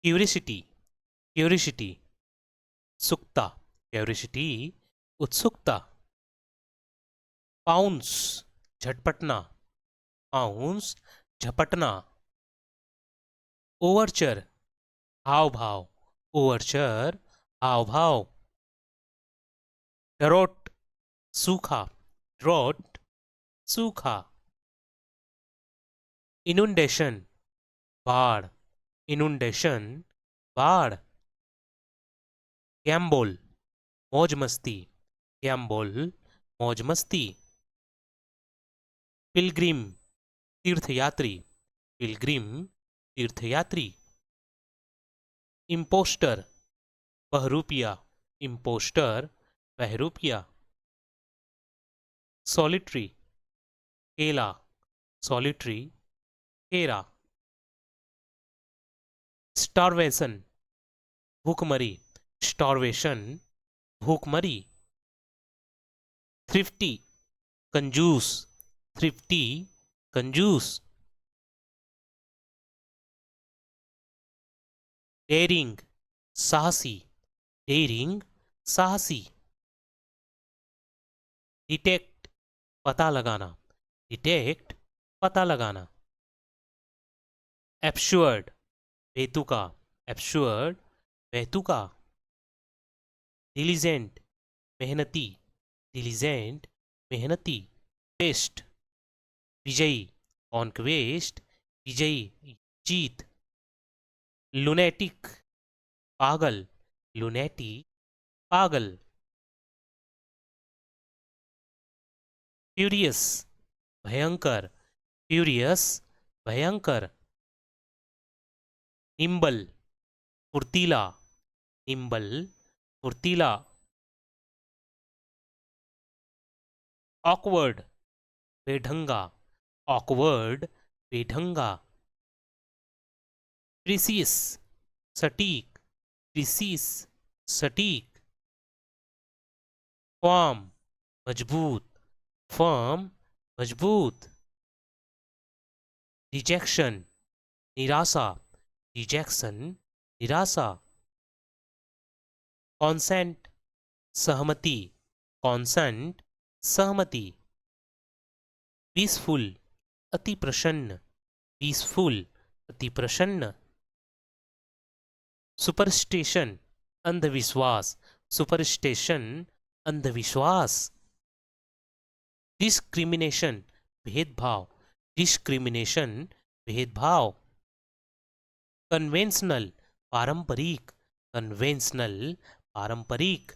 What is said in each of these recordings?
Curiosity, curiosity, उत्सुकता, curiosity, उत्सुकता। Pounce, झटपटना, पाउंस, झपटना। ओवरचर, हाव भाव, ओवरचर, हाव भाव। ड्रॉट, सूखा, ड्रॉट, सूखा। इनुंडेशन, बाढ़, इनुंडेशन, बाढ़। गैम्बोल, मौज मस्ती, गैम्बोल, मौज मस्ती। पिलग्रिम, तीर्थयात्री, पिलग्रिम, तीर्थयात्री। इम्पोस्टर, बहरूपिया, इम्पोस्टर, बहरूपिया। सॉलिटरी, केला, सॉलिटरी, केरा। स्टारवेशन, भूखमरी, स्टारवेशन, भूखमरी। थ्रिफ्टी, कंजूस, थ्रिफ्टी, कंजूस। डेयरिंग, साहसी, डेयरिंग, साहसी। डिटेक्ट, पता लगाना, डिटेक्ट, पता लगाना। एब्सुअर्ड, बेतुका, एब्सुअर्ड, बेतुका। डिलीजेंट, मेहनती, डिलीजेंट, मेहनती। क्वेस्ट, विजयी, कॉन्क्वेस्ट, विजयी, जीत। लुनेटिक, पागल, लुनेटिक, पागल। फ्यूरियस, भयंकर, फ्यूरियस, भयंकर। निम्बल, फुर्तीला, निम्बल, फुर्तीला। ऑकवर्ड, बेढंगा, ऑकवर्ड, बेढंगा। प्रिसीस, सटीक, प्रिसीस, सटीक। फर्म, मजबूत, फर्म, मजबूत। रिजेक्शन, निराशा, रिजेक्शन, निराशा। कॉन्सेंट, सहमति, कॉन्सेंट, सहमति। पीसफुल, अति प्रसन्न, पीसफुल, अति प्रसन्न। सुपरस्टिशन, अंधविश्वास, सुपरस्टिशन, अंधविश्वास। डिस्क्रिमिनेशन, भेदभाव, डिस्क्रिमिनेशन, भेदभाव। कन्वेंशनल, पारंपरिक, कन्वेंशनल, पारंपरिक।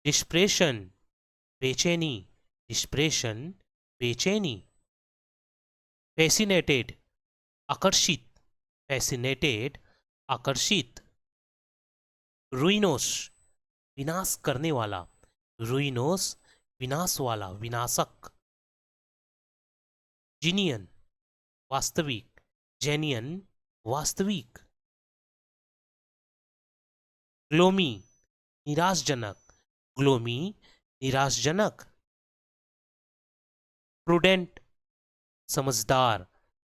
डिस्प्रेशन, बेचैनी, डिस्प्रेशन, बेचैनी। फैसिनेटेड, आकर्षित, फैसिनेटेड, आकर्षित। रुइनोस, विनाश करने वाला, रुइनोस, विनाश वाला, विनाशक। जीनियन, वास्तविक, जेनियन, वास्तविक। ग्लोमी, निराशजनक, ग्लोमी, निराशजनक। प्रूडेंट, समझदार,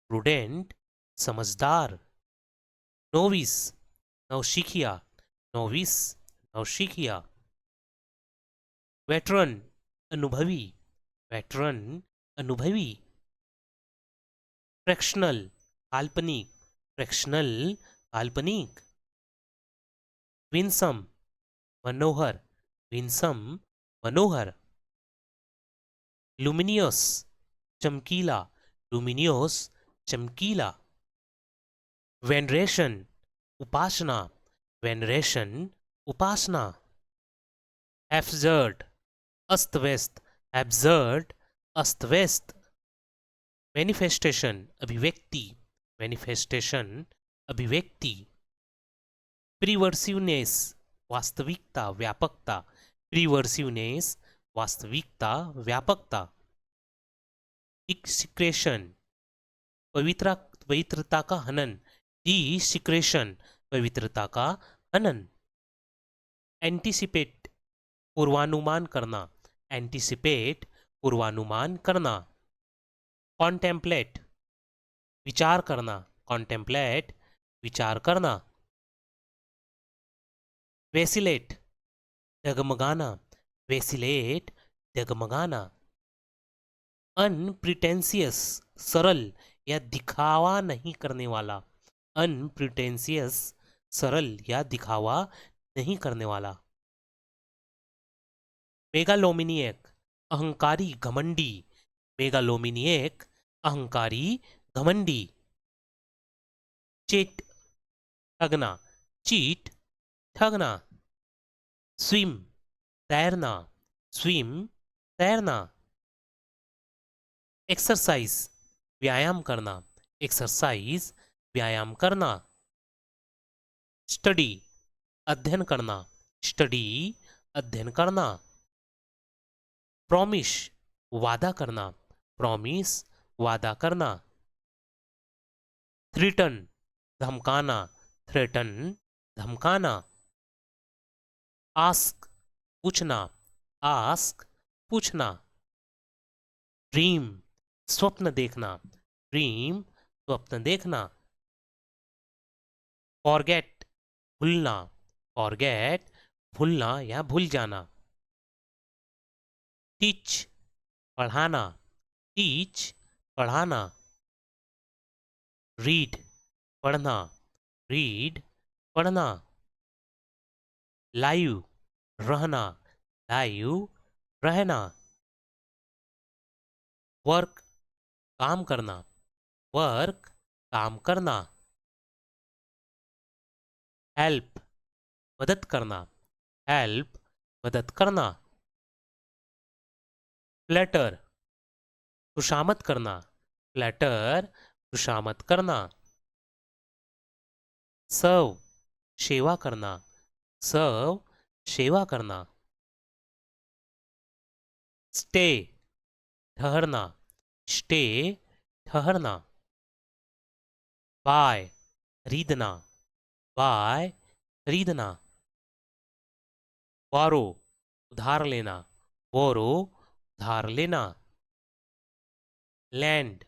प्रूडेंट, समझदार। नोविस, नौशिखिया, नोविस, नौशिखिया। वेटरन, अनुभवी, वेटरन, अनुभवी। फ्रैक्शनल, काल्पनिक, फ्रैक्शनल, काल्पनिक। विंसम, मनोहर, विंसम, मनोहर। लुमिनियस, चमकीला, लुमिनियस, चमकीला। वेनरेशन, उपासना, वेनरेशन, उपासना। एब्सर्ड, अस्त व्यस्त, एब्सर्ड, अस्त व्यस्त। मैनिफेस्टेशन, अभिव्यक्ति, मैनिफेस्टेशन, अभिव्यक्ति। प्रीवर्सिवनेस, वास्तविकता, व्यापकता, प्रीवर्सिवनेस, वास्तविकता, व्यापकता। डिसिक्रेशन, पवित्रता का हनन, डिसिक्रेशन, पवित्रता का हनन। एंटीसिपेट, पूर्वानुमान करना, एंटीसिपेट, पूर्वानुमान करना। कॉन्टेम्पलेट, विचार करना, कॉन्टेम्पलेट, विचार करना। वेसिलेट, डगमगाना, वेसिलेट, डगमगाना। अनप्रिटेंशियस, सरल या दिखावा नहीं करने वाला। अनप्रिटेंशियस, सरल या दिखावा नहीं करने वाला। मेगालोमिनियक, अहंकारी घमंडी। मेगालोमिनियक, अहंकारी घमंडी। चीट, ठगना, चीट, ठगना। स्विम, तैरना, स्विम, तैरना। एक्सरसाइज, व्यायाम करना, एक्सरसाइज, व्यायाम करना। स्टडी, अध्ययन करना, स्टडी, अध्ययन करना। प्रॉमिस, वादा करना, प्रॉमिस, वादा करना। थ्रेटन, धमकाना, थ्रेटन, धमकाना। आस्क, पूछना, आस्क, पूछना। ड्रीम, स्वप्न देखना, ड्रीम, स्वप्न देखना। फॉरगेट, भूलना, फॉरगेट, भूलना या भूल जाना। टीच, पढ़ाना, टीच, पढ़ाना। रीड, पढ़ना, रीड, पढ़ना। लाइव, रहना, लाइव, रहना। वर्क, काम करना, वर्क, काम करना। हेल्प, मदद करना, हेल्प, मदद करना। फ्लैटर, खुशामद करना, फ्लैटर, खुशामद करना। सर्व, सेवा करना, सर्व, सेवा करना। स्टे, ठहरना, स्टे, ठहरना। बाय, खरीदना, बाय, खरीदना। बोरो, उधार लेना, बोरो, उधार लेना। लैंड,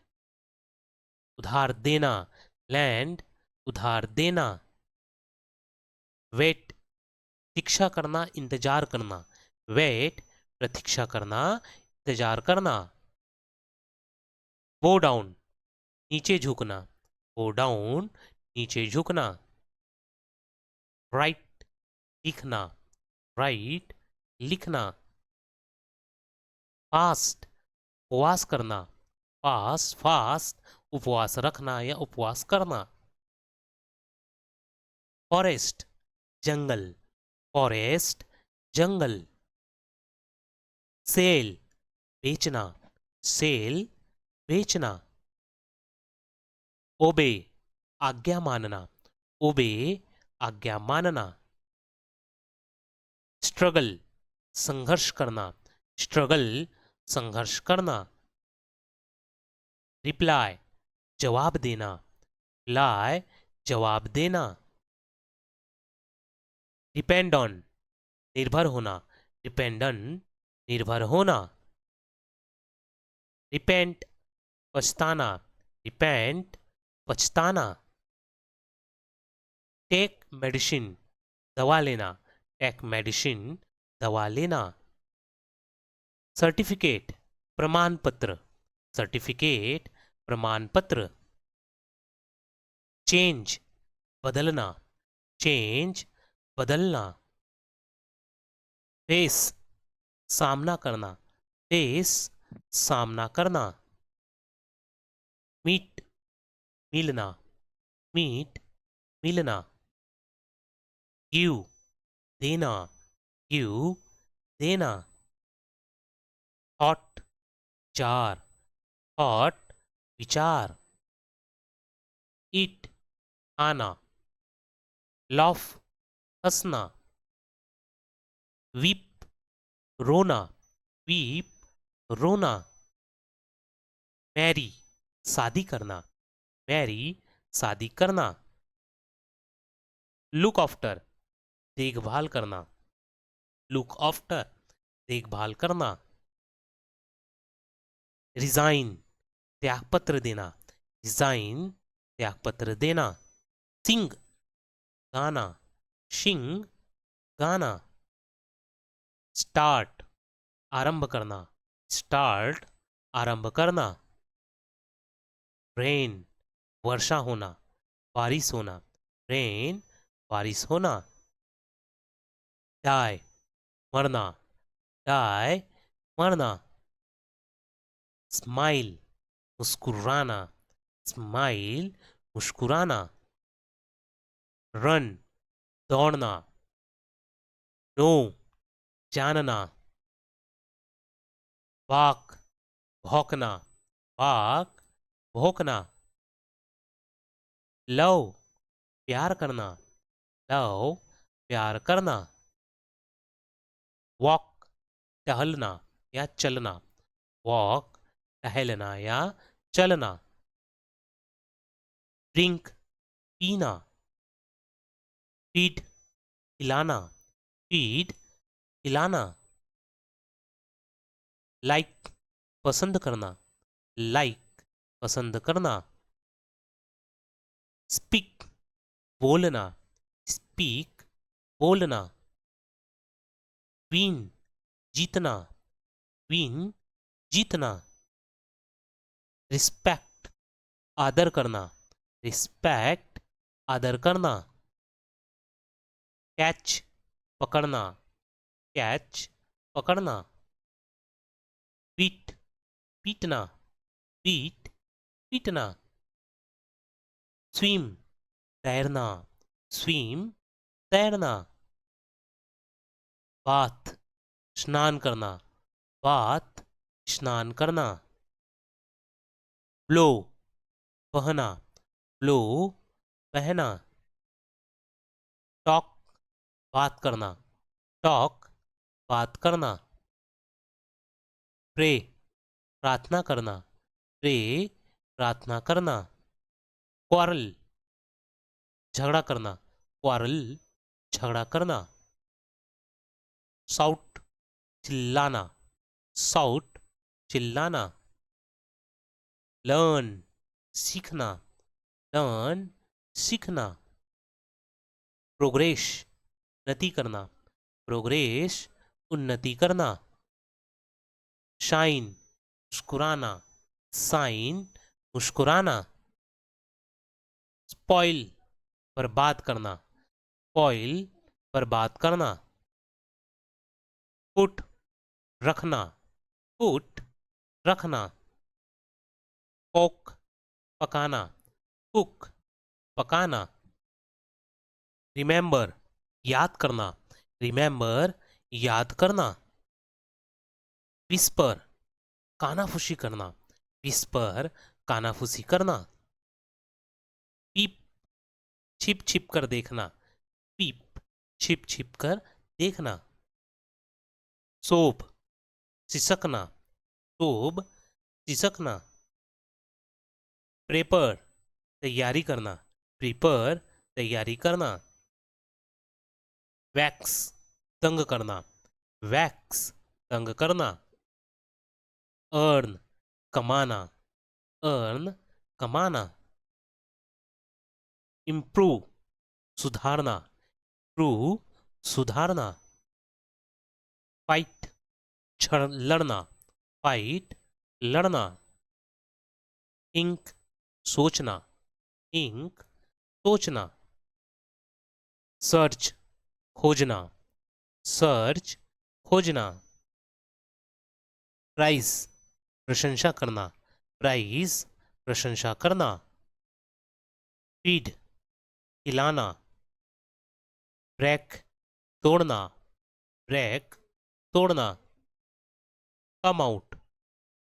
उधार देना, लैंड, उधार देना। वेट, प्रतीक्षा करना, इंतजार करना, वेट, प्रतीक्षा करना, इंतजार करना। बो डाउन, नीचे झुकना, बो डाउन, नीचे झुकना। राइट, लिखना, राइट, लिखना। फास्ट, उपवास करना, फास्ट, फास्ट, उपवास रखना या उपवास करना। फॉरेस्ट, जंगल, फॉरेस्ट, जंगल। सेल, बेचना, सेल, बेचना। ओबे, आज्ञा मानना, ओबे, आज्ञा मानना। स्ट्रगल, संघर्ष करना, स्ट्रगल, संघर्ष करना। रिप्लाई, जवाब देना, रिप्लाई, जवाब देना। डिपेंड ऑन, निर्भर होना, डिपेंडन, निर्भर होना। रिपेंट, पछताना, रिपेंट, पछताना। टेक मेडिसिन, दवा लेना, टेक मेडिसिन, दवा लेना। सर्टिफिकेट, प्रमाण पत्र, सर्टिफिकेट, प्रमाण पत्र। चेंज, बदलना, चेंज, बदलना। फेस, सामना करना, फेस, सामना करना। मीट, मिलना, मीट, मिलना। गिव, देना, गिव, देना। थॉट, विचार, थॉट, विचार। ईट, खाना। लॉफ, हंसना। वीप, रोना, वीप, रोना। मैरी, शादी करना, मैरी, शादी करना। लुक आफ्टर, देखभाल करना, लुक आफ्टर, देखभाल करना। रिजाइन, त्यागपत्र देना, रिजाइन, त्यागपत्र देना। सिंग गाना, शिंग गाना। स्टार्ट आरंभ करना, स्टार्ट आरंभ करना। रेन वर्षा होना, बारिश होना, रेन बारिश होना। डाई मरना, डाई मरना। स्माइल मुस्कुराना, स्माइल मुस्कुराना। रन दौड़ना। नो जानना। बाक भौंकना, बाक भौंकना। लव प्यार करना, लव प्यार करना। वॉक टहलना या चलना, वॉक टहलना या चलना। ड्रिंक पीना। फीड खिलाना, फीड खिलाना। लाइक पसंद करना, लाइक पसंद करना। स्पीक बोलना, स्पीक बोलना। विन जीतना, विन जीतना। रिस्पेक्ट आदर करना, रिस्पेक्ट आदर करना। कैच पकड़ना, कैच पकड़ना। बीट पीटना, बीट पीटना। स्विम तैरना, स्विम तैरना। बाथ स्नान करना, बाथ स्नान करना। ब्लो बहना, ब्लो बहना। टॉक बात करना, टॉक बात करना। प्रे प्रार्थना करना, प्रे प्रार्थना करना। क्वारल झगड़ा करना, क्वारल झगड़ा करना। साउट चिल्लाना, साउट चिल्लाना। लर्न सीखना, लर्न सीखना। प्रोग्रेस उन्नति करना, प्रोग्रेस उन्नति करना। शाइन मुस्कुराना, साइन मुस्कुराना। स्पॉइल बर्बाद करना, स्पॉइल बर्बाद करना। पुट रखना, पुट रखना। कुक पकाना, कुक पकाना। रिमेंबर याद करना, रिमेंबर याद करना। विस्पर कानाफूसी करना, विस्पर कानाफूसी करना। पीप छिप छिप कर देखना, पीप छिप छिप कर देखना। सोब सिसकना, सोब सिसकना। प्रेपर तैयारी करना, प्रेपर तैयारी करना। वैक्स तंग करना, वैक्स तंग करना। अर्न कमाना, अर्न कमाना। इम्प्रूव सुधारना, इम्प्रूव सुधारना। फाइट लड़ना, फाइट लड़ना। इंक सोचना, इंक सोचना। सर्च खोजना, सर्च खोजना। प्राइज प्रशंसा करना, प्राइज प्रशंसा करना। फीड खिलाना। ब्रेक तोड़ना, ब्रेक तोड़ना। कम आउट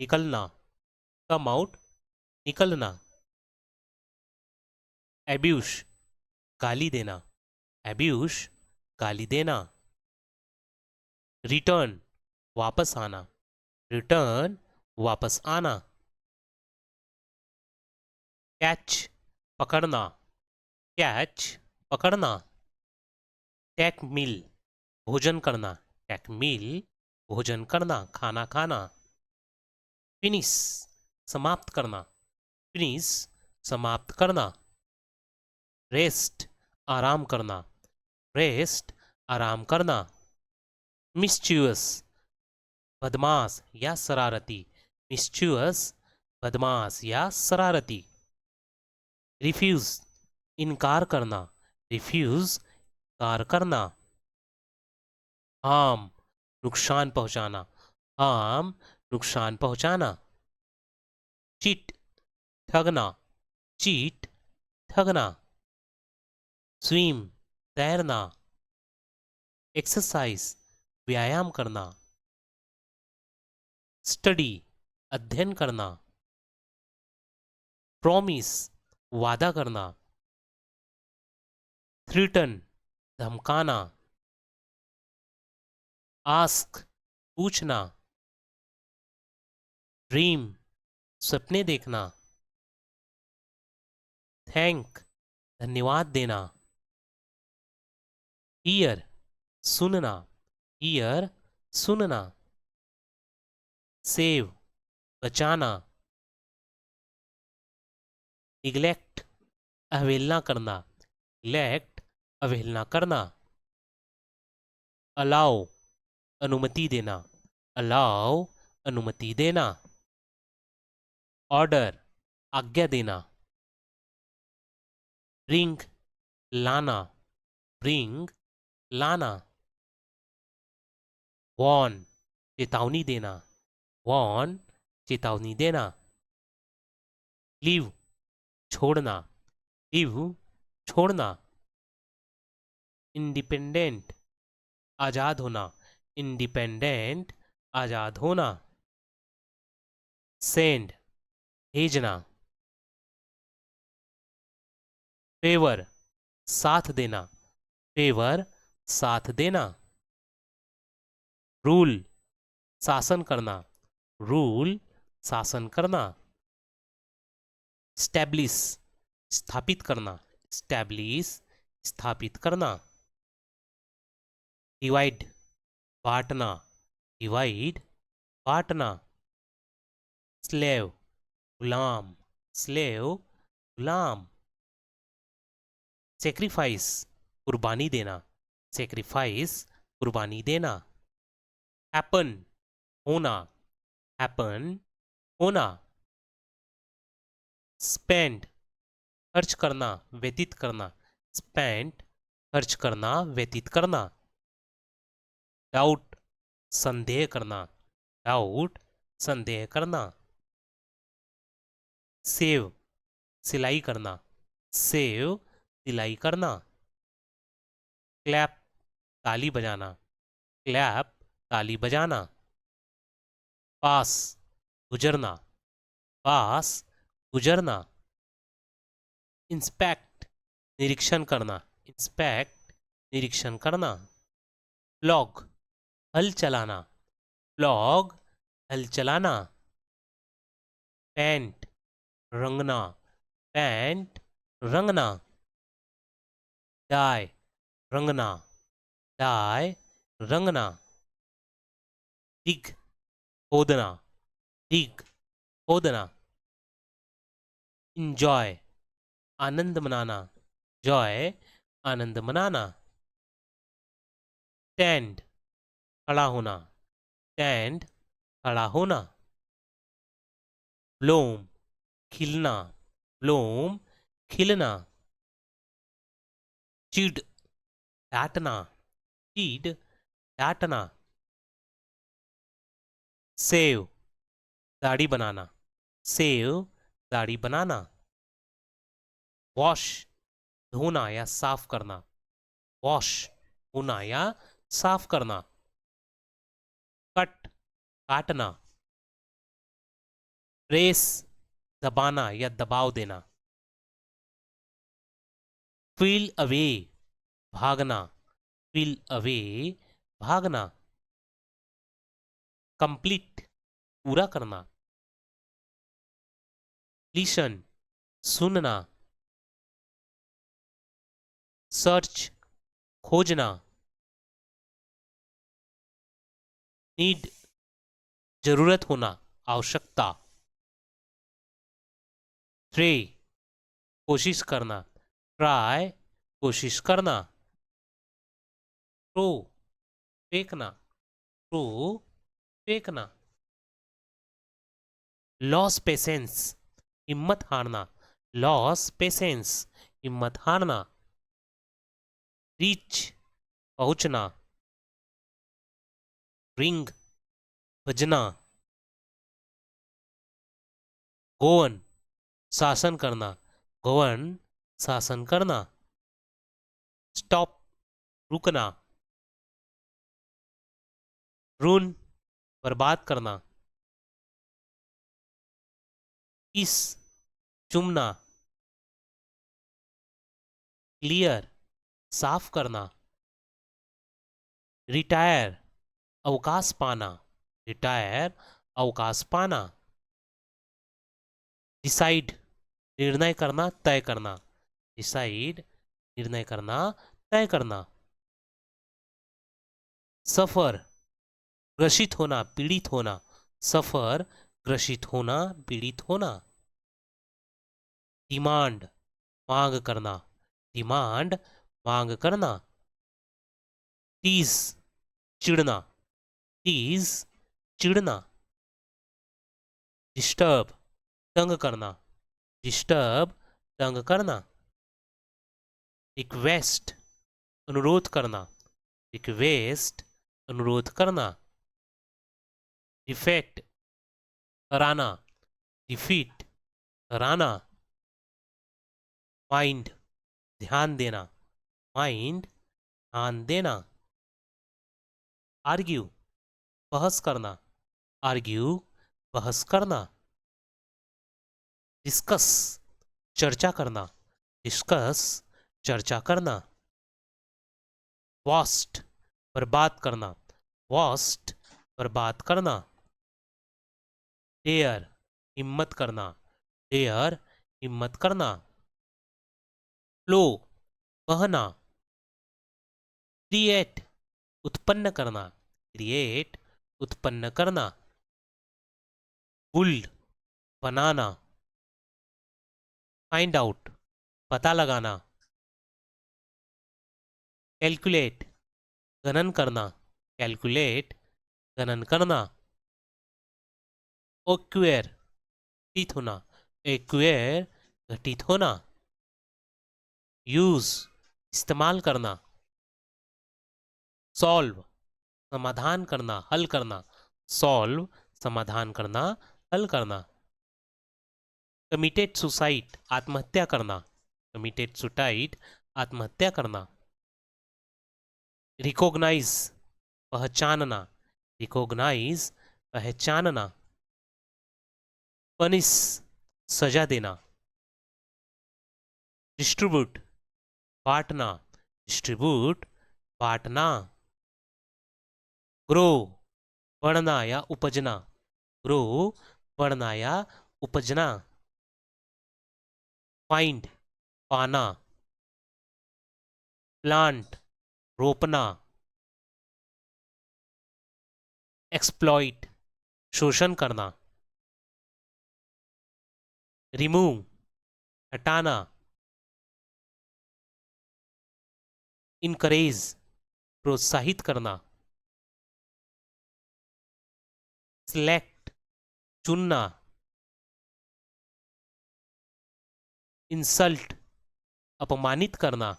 निकलना, कम आउट निकलना। एब्यूश गाली देना, एब्यूश गाली देना। रिटर्न वापस आना, रिटर्न वापस आना। कैच पकड़ना, कैच पकड़ना। टेक मील भोजन करना, टेक मील भोजन करना, खाना खाना। फिनिश समाप्त करना, फिनिश समाप्त करना। रेस्ट आराम करना, रेस्ट आराम करना। मिस्चुअस बदमाश या शरारती, मिस्चुअस बदमाश या शरारती। रिफ्यूज इनकार करना, रिफ्यूज इनकार करना। हार्म नुकसान पहुंचाना, हार्म नुकसान पहुंचाना। चीट ठगना, चीट ठगना। स्विम तैरना। एक्सरसाइज व्यायाम करना। स्टडी अध्ययन करना। प्रॉमिस वादा करना। थ्रीटन धमकाना। आस्क पूछना। ड्रीम सपने देखना। थैंक धन्यवाद देना। ईयर सुनना, ईयर सुनना। सेव बचाना। निग्लेक्ट अवहेलना करना, निग्लेक्ट अवहेलना करना। अलाउ अनुमति देना, अलाउ अनुमति देना। ऑर्डर आज्ञा देना। ब्रिंग लाना, ब्रिंग लाना। वॉर्न चेतावनी देना, वॉर्न चेतावनी देना। लीव छोड़ना, लीव छोड़ना। इंडिपेंडेंट आजाद होना, इंडिपेंडेंट आजाद होना। सेंड भेजना। फेवर साथ देना, फेवर साथ देना। रूल शासन करना, रूल शासन करना। स्टैब्लिश स्थापित करना, स्टैब्लिश स्थापित करना। डिवाइड बांटना, डिवाइड बांटना। स्लेव गुलाम, स्लेव गुलाम। सेक्रीफाइस कुर्बानी देना, सेक्रीफाइस कुर्बानी देना। हैपन होना, हैपन होना। स्पेंड खर्च करना, व्यतीत करना, स्पेंड खर्च करना, व्यतीत करना। डाउट संदेह करना, डाउट संदेह करना। सेव सिलाई करना, सेव सिलाई करना। क्लैप ताली बजाना, क्लैप ताली बजाना। पास गुजरना, पास गुजरना। इंस्पेक्ट निरीक्षण करना, इंस्पेक्ट निरीक्षण करना। फ्लॉग हल चलाना, फ्लॉग हल चलाना। पैंट रंगना, पैंट रंगना। डाई रंगना, डाई रंगना। डिग खोदना, डिग खोदना। इंजॉय आनंद मनाना, जॉय आनंद मनाना। स्टैंड खड़ा होना, स्टैंड खड़ा होना। ब्लूम खिलना, ब्लूम खिलना। चीड डांटना, चीड डांटना। सेव दाढ़ी बनाना, सेव दाढ़ी बनाना। वॉश धोना या साफ करना, वॉश धोना या साफ करना। कट काटना। प्रेस दबाना या दबाव देना। फील अवे भागना, फील अवे भागना। कंप्लीट पूरा करना। लिसन सुनना। सर्च खोजना। नीड जरूरत होना, आवश्यकता। ट्रे कोशिश करना, ट्राई कोशिश करना, थ्रो फेंकना, थ्रो फेंकना, लॉस पेशेंस हिम्मत हारना, लॉस पेशेंस हिम्मत हारना, रीच पहुंचना, रिंग बजना, गोवन शासन करना, गोवन शासन करना, स्टॉप रुकना, रून बर्बाद करना, किस चुमना, क्लियर साफ करना, रिटायर अवकाश पाना, रिटायर अवकाश पाना, डिसाइड निर्णय करना, तय करना, डिसाइड निर्णय करना, तय करना, सफर ग्रसित होना, पीड़ित होना, सफर ग्रसित होना, पीड़ित होना, डिमांड मांग करना, डिमांड मांग करना, टीज चिढ़ना, टीज चिढ़ना, डिस्टर्ब तंग करना, डिस्टर्ब तंग करना, रिक्वेस्ट अनुरोध करना, रिक्वेस्ट अनुरोध करना, डिफेक्ट हराना, डिफीट हराना, माइंड ध्यान देना, माइंड ध्यान देना, आर्ग्यू बहस करना, आर्ग्यू बहस करना, डिस्कस चर्चा करना, डिस्कस चर्चा करना, वास्ट बर्बाद करना, वास्ट बर्बाद करना, डेयर हिम्मत करना, डेयर हिम्मत करना, फ्लो बहना, क्रिएट उत्पन्न करना, क्रिएट उत्पन्न करना, बुल्ड बनाना, फाइंड आउट पता लगाना, कैलकुलेट गणन करना, कैलकुलेट गणन करना, ओक्वेयर घटित होना, एक्वेयर घटित होना, यूज इस्तेमाल करना, सॉल्व समाधान करना, हल करना, सॉल्व समाधान करना, हल करना, कमिटेड सुसाइड आत्महत्या करना, कमिटेड सुसाइड आत्महत्या करना, रिकॉग्नाइज पहचानना, रिकॉग्नाइज पहचानना, पनिश सजा देना, डिस्ट्रीब्यूट बांटना, डिस्ट्रीब्यूट बांटना, ग्रो बढ़ना या उपजना, ग्रो बढ़ना या उपजना, फाइंड पाना, प्लांट रोपना, एक्सप्लॉइट शोषण करना, रिमूव हटाना, इनकरेज प्रोत्साहित करना, सिलेक्ट चुनना, इंसल्ट अपमानित करना,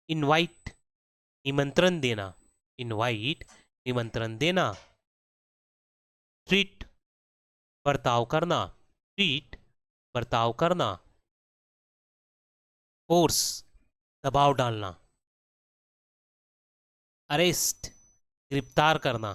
इनवाइट निमंत्रण देना, इनवाइट निमंत्रण देना, ट्रीट बर्ताव करना, ट्रीट बर्ताव करना, फोर्स दबाव डालना, अरेस्ट गिरफ्तार करना,